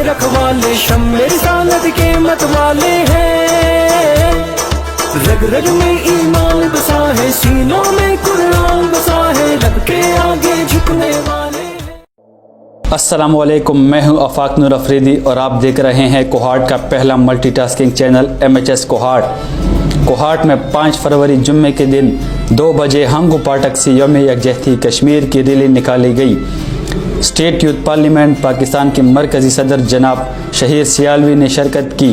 रखवाले, शम्मे रिसालत के मत वाले हैं। रग रग में ईमान बसा है, सीनों में कुरान बसा है, रब के आगे झुकने वाले हैं। अस्सलामु अलैकुम, मैं हूं आफाक नूर अफरीदी और आप देख रहे हैं कोहाट का पहला मल्टीटास्किंग चैनल MHS कोहाट में 5 फरवरी जुम्मे के दिन 2 बजे हंगू पाटक से यौम यकजहती कश्मीर की रैली निकाली गई। स्टेट यूथ पार्लियामेंट पाकिस्तान के मरकज़ी सदर जनाब शहीर सियालवी ने शिरकत की।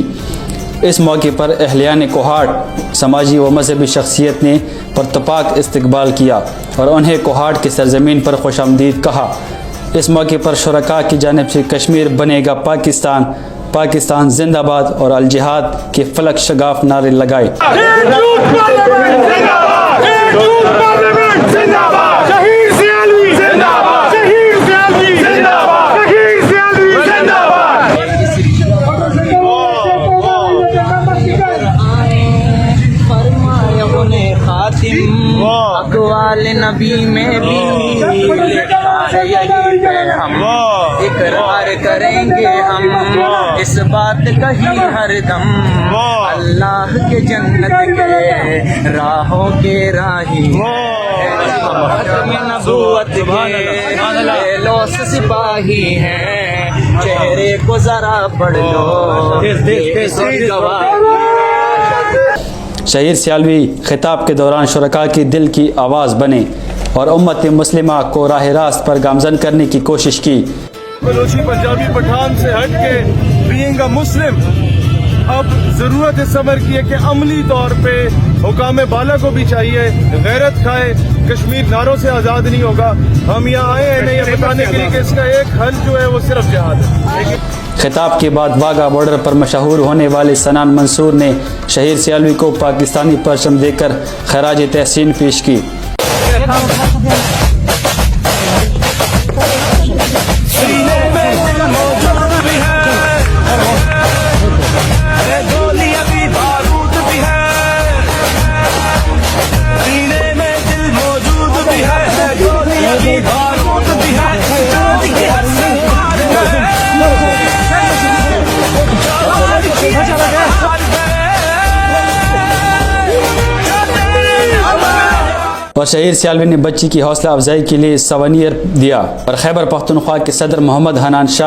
इस मौके पर अहलियान कोहाट समाजी व मजहबी शख्सियत ने पुरतपाक इस्तकबाल किया और उन्हें कोहाट की सरजमीन पर खुशामदीद कहा। इस मौके पर शुरका की जानिब से कश्मीर बनेगा पाकिस्तान, पाकिस्तान जिंदाबाद और अल जिहाद के फलक शगाफ नारे लगाए। अक़वाल नबी में भी लिखा है यही है, हम इकरार करेंगे हम इस बात कही हरदम। अल्लाह के जन्नत के राहों के राही नबूवत के लौस सिपाही हैं, चेहरे को जरा पढ़ लो। शहीद सियालवी खिताब के दौरान शुरका की दिल की आवाज़ बने और उम्मत मुस्लिमा को राह रास्त पर गामजन करने की कोशिश की। बलोची पंजाबी पठान से हट के बीइंग अ मुस्लिम अब ज़रूरत इस अमर की है कि अमली तौर पे हुकाम बाला को भी चाहिए गैरत खाए। कश्मीर नारों से आज़ाद नहीं होगा। हम यहाँ आए हैं नहीं ये बताने के लिए कि इसका एक हल जो है वो सिर्फ जिहाद है। खिताब के बाद वाघा बॉर्डर पर मशहूर होने वाले सनान मंसूर ने शहीद सियालवी को पाकिस्तानी परचम देकर खराज तहसीन पेश की। और शहीद सियालवी ने बच्ची की हौसला अफजाई के लिए सवानियर दिया और खैबर पख्तूनख्वा के सदर मोहम्मद हनान शाह